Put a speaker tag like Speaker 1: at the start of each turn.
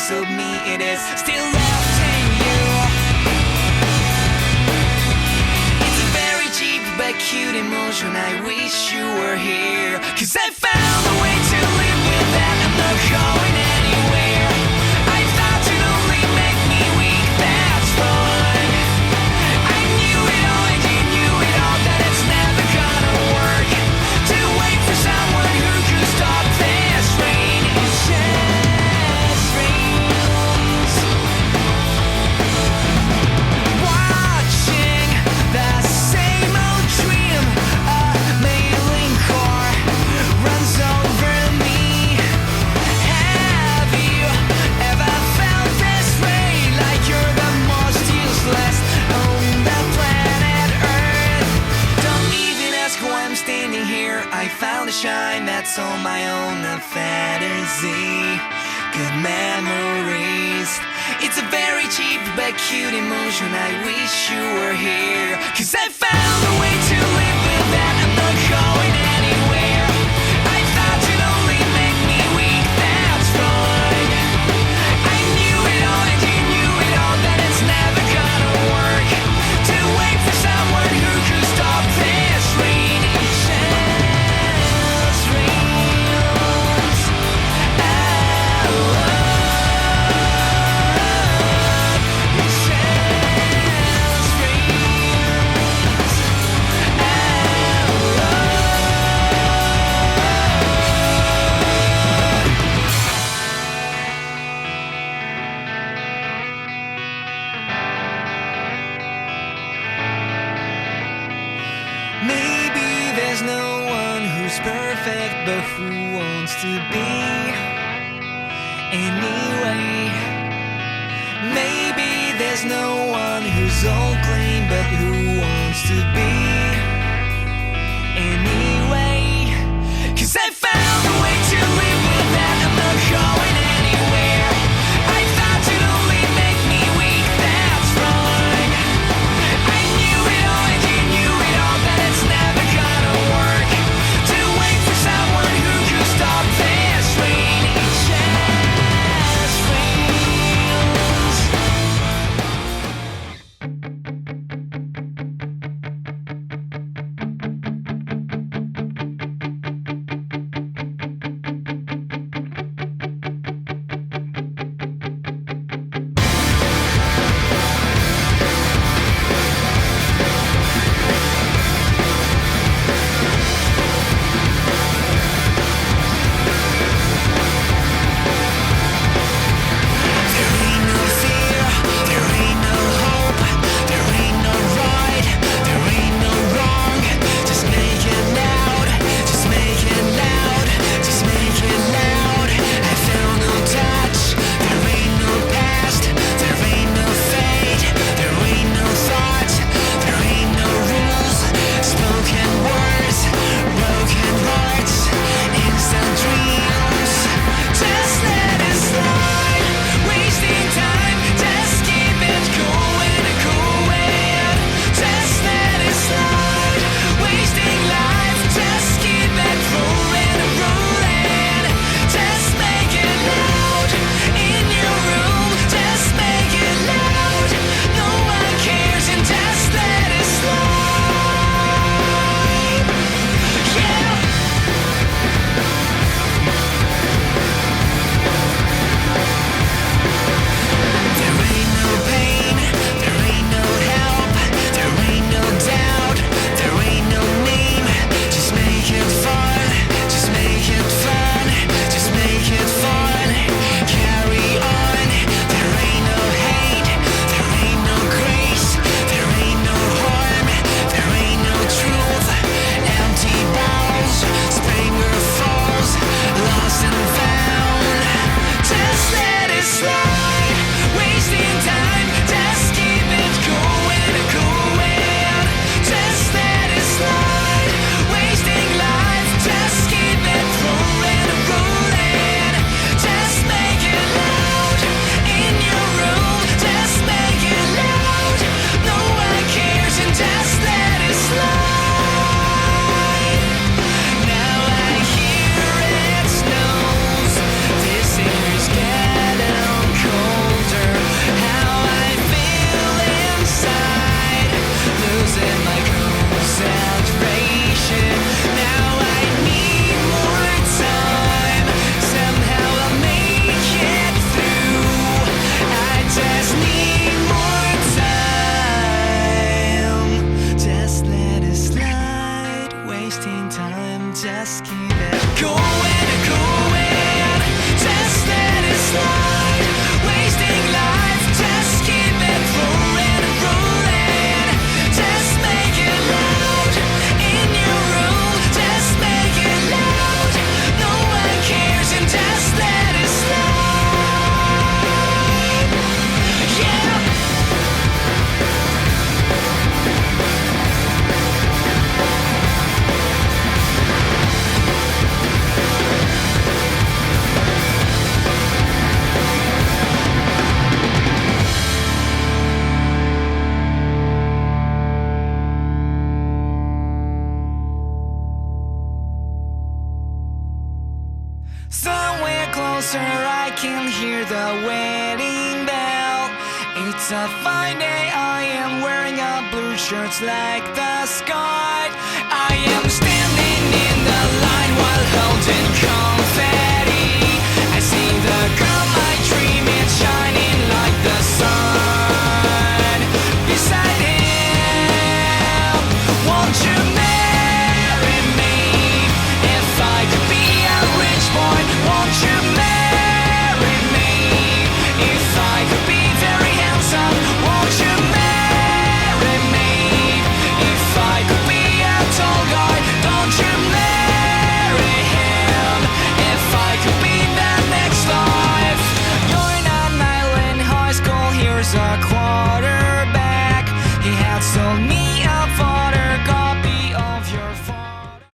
Speaker 1: piece of me it is still left in you. It's a very cheap but cute emotion. I wish you were here, 'cause I found a way to live with that. I'm not going anywhere. I thought you'd only make me weak, that's fine. I knew it all and you knew it all, that it's never gonna work to wait for someone who could stop this rain. It's just dreams. Watching the same old dream, a mailing car runs over me. Have you ever felt this way, like you're the most useless on the planet Earth? Don't even ask why I'm standing here. I found a shine that's on my own, a fantasy, good memories. It's a very cheap but cute emotion. I wish you were here, 'cause I found a way to live with that. I'm not going anywhere. I thought you'd only make me weak, that's fine. I knew it all and you knew it all, that it's never gonna work to wait for someone who could stop this rain. It's just dreams. It's just dreams. Maybe there's no one who's perfect, but who wants to be anyway? Maybe there's no one who's all clean, but who wants to be anyway? 'Cause I found a way to live with that. I'm not going anywhere. I thought you'd only make me weak, that's fine. I knew it all and you knew it all, that it's never gonna work to wait for someone who could stop this rain. It's just dreams. just keep it going and going. Just let it slide. Wasting life, just keep it rolling and rolling. Just make it loud in your room. Just make it loud. No one cares and just let it slide. Yeah. Somewhere closer I can hear the wedding bell. It's a fine day, I am wearing a blue shirt like the sky. I am standing in the line while holding confetti. I see the girl my dream is shining like the sun. Beside him, won't you marry me? If I could be a rich boy, won't you marry me? If I could be very handsome, won't you marry me? If I could be a tall guy, don't you marry him? If I could be the next life. You're in an island high school, here's a quarterback. He had sold me a phone.